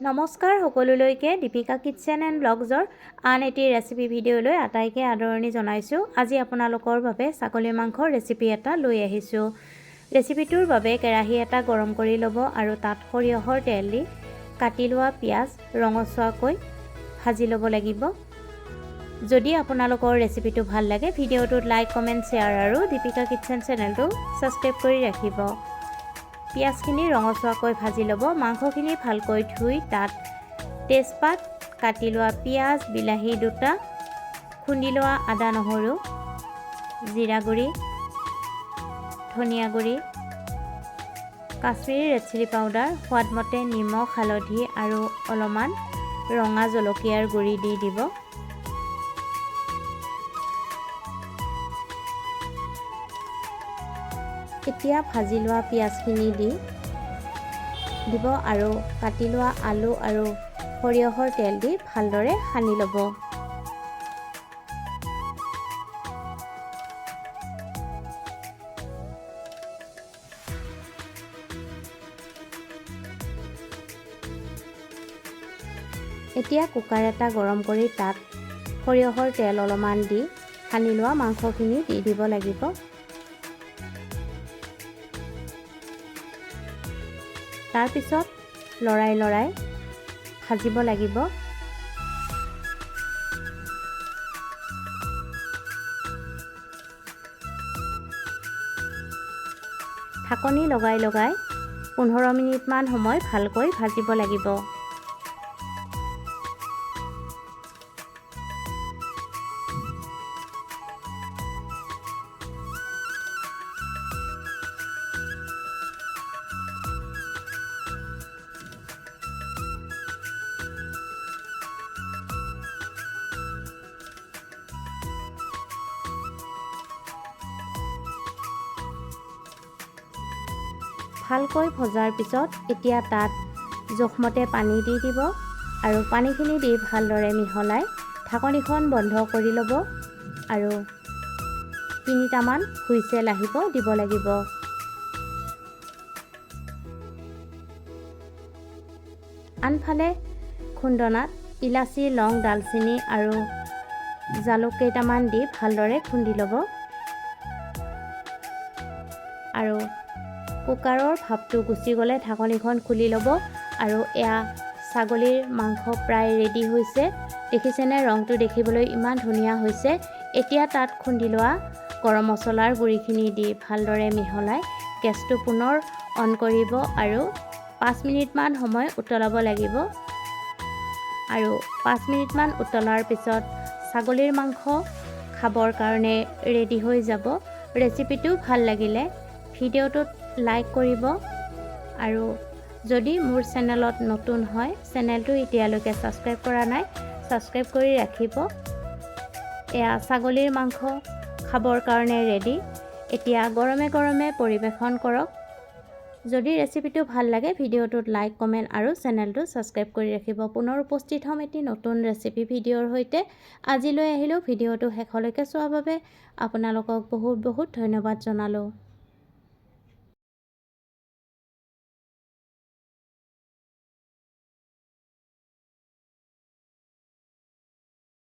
নমস্কাৰ সকলোলৈকে Deepika kitchen and ব্লগছৰ আন এটি ৰেচিপি ভিডিঅ'লৈ আটাইকে আদৰণি জনাইছোঁ। আজি আপোনালোকৰ বাবে ছাগলী মাংসৰ ৰেচিপি এটা লৈ আহিছোঁ। ৰেচিপিটোৰ বাবে কেৰাহী এটা গৰম কৰি ল'ব আৰু তাত সৰিয়হৰ তেল দি কাটি লোৱা পিঁয়াজ ৰঙচুৱাকৈ ভাজি ল'ব লাগিব। যদি আপোনালোকৰ ৰেচিপিটো ভাল লাগে ভিডিঅ'টোত লাইক কমেণ্ট শ্বেয়াৰ আৰু দীপিকা কিটচেন চেনেলটো ছাবস্ক্ৰাইব কৰি ৰাখিব। পিঁয়াজখিনি ৰঙচুৱাকৈ ভাজি ল'ব। মাংসখিনি ভালকৈ ধুই তাত তেজপাত, কাটি লোৱা পিঁয়াজ, বিলাহী দুটা, খুন্দি লোৱা আদা নহৰু, জিৰা গুড়ি, ধনিয়া গুড়ি, কাশ্মীৰী ৰেড চিলি পাউডাৰ, সোৱাদমতে নিমখ, হালধি আৰু অলপমান ৰঙা জলকীয়াৰ গুড়ি দি দিব। এতিয়া ভাজি লোৱা পিঁয়াজখিনি দিব আৰু কাটি লোৱা আলু আৰু সৰিয়হৰ তেল দি ভালদৰে সানি ল'ব। এতিয়া কুকাৰ এটা গৰম কৰি তাত সৰিয়হৰ তেল অলপমান দি সানি লোৱা মাংসখিনি দি দিব লাগিব। তাৰপিছত লৰাই ভাজিব লাগিব। ঢাকনি লগাই 15 মিনিটমান সময় ভালকৈ ভাজিব লাগিব। ভালকৈ ভজাৰ পিছত এতিয়া তাত জোখমতে পানী দি দিব আৰু পানীখিনি দি ভালদৰে মিহলাই ঢাকনিখন বন্ধ কৰি ল'ব আৰু 3টামান হুইচেল দিব লাগিব। আনফালে খুন্দনাত ইলাচি, লং, ডালচেনি আৰু জালুক কেইটামান দি ভালদৰে খুন্দি ল'ব আৰু কুকাৰৰ ভাপটো গুচি গ'লে ঢাকনিখন খুলি ল'ব আৰু এয়া ছাগলীৰ মাংস প্ৰায় ৰেডি হৈছে। দেখিছেনে, ৰংটো দেখিবলৈ ইমান ধুনীয়া হৈছে। এতিয়া তাত খুন্দি লোৱা গৰম মছলাৰ গুড়িখিনি দি ভালদৰে মিহলাই গেছটো পুনৰ অন কৰিব আৰু 5 মিনিটমান সময় উতলাব লাগিব আৰু 5 মিনিটমান উতলাৰ পিছত ছাগলীৰ মাংস খাবৰ কাৰণে ৰেডি হৈ যাব। ৰেচিপিটো ভাল লাগিলে ভিডিঅ'টোত লাইক কৰিব আৰু যদি মোৰ চেনেলত নতুন হয় চেনেলটো এতিয়ালৈকে ছাবস্ক্ৰাইব কৰা নাই ছাবস্ক্ৰাইব কৰি ৰাখিব। এয়া ছাগলীৰ মাংস খাবৰ কাৰণে ৰেডি। এতিয়া গৰমে গৰমে পৰিৱেশন কৰক। যদি ৰেচিপিটো ভাল লাগে ভিডিঅ'টোত লাইক কমেণ্ট আৰু চেনেলটো ছাবস্ক্ৰাইব কৰি ৰাখিব। পুনৰ উপস্থিত হ'ম এটি নতুন ৰেচিপি ভিডিঅ'ৰ সৈতে। আজিলৈ আহিলোঁ। ভিডিঅ'টো শেষলৈকে চোৱাৰ বাবে আপোনালোকক বহুত ধন্যবাদ জনালোঁ।